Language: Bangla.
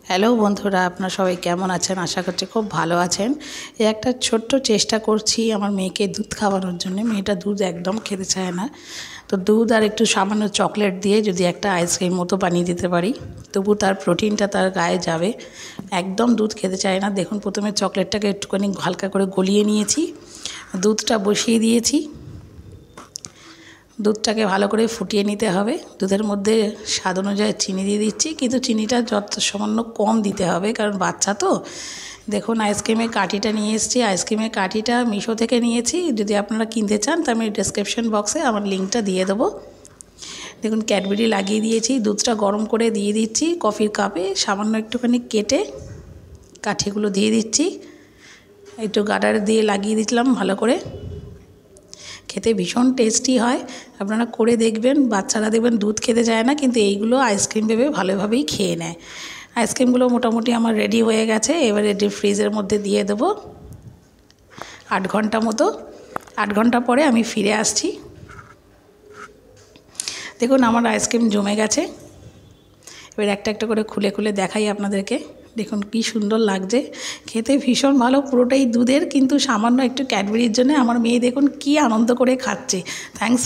হ্যালো বন্ধুরা, আপনারা সবাই কেমন আছেন? আশা করছি খুব ভালো আছেন। এই একটা ছোট্ট চেষ্টা করছি আমার মেয়েকে দুধ খাওয়ানোর জন্য। মেয়েটা দুধ একদম খেতে চায় না, তো দুধ আর একটু সামান্য চকলেট দিয়ে যদি একটা আইসক্রিম মতো বানিয়ে দিতে পারি, তবু তার প্রোটিনটা তার গায়ে যাবে। একদম দুধ খেতে চায় না। দেখুন, প্রথমে চকলেটটাকে একটুখানি হালকা করে গলিয়ে নিয়েছি, দুধটা বসিয়ে দিয়েছি। দুধটাকে ভালো করে ফুটিয়ে নিতে হবে। দুধের মধ্যে স্বাদ অনুযায়ী চিনি দিয়ে দিচ্ছি, কিন্তু চিনিটা যত সামান্য কম দিতে হবে, কারণ বাচ্চা তো। দেখুন, আইসক্রিমের কাঠিটা নিয়ে এসেছি। আইসক্রিমের কাঠিটা মিশো থেকে নিয়েছি। যদি আপনারা কিনতে চান তো আমি ডেসক্রিপশন বক্সে আমার লিঙ্কটা দিয়ে দেবো। দেখুন, ক্যাডবেরি লাগিয়ে দিয়েছি। দুধটা গরম করে দিয়ে দিচ্ছি কফির কাপে, সামান্য একটুখানি কেটে কাঠিগুলো দিয়ে দিচ্ছি। একটু গার্ডার দিয়ে লাগিয়ে দিলাম ভালো করে। খেতে ভীষণ টেস্টি হয়, আপনারা করে দেখবেন। বাচ্চারা দেখবেন দুধ খেতে চায় না, কিন্তু এইগুলো আইসক্রিম ভেবে ভালোভাবেই খেয়ে নেয়। আইসক্রিমগুলো মোটামুটি আমার রেডি হয়ে গেছে। এবারে ডিপ ফ্রিজের মধ্যে দিয়ে দেবো 8 ঘন্টা মতো। 8 ঘন্টা পরে আমি ফিরে আসছি। দেখুন, আমার আইসক্রিম জমে গেছে। এবার একটা একটা করে খুলে খুলে দেখাই আপনাদেরকে। দেখুন কি সুন্দর লাগছে, খেতে ভীষণ ভালো। পুরোটাই দুধের, কিন্তু সামান্য একটু ক্যাডবেরির জন্য আমার মেয়ে দেখুন কি আনন্দ করে খাচ্ছে। থ্যাঙ্কস।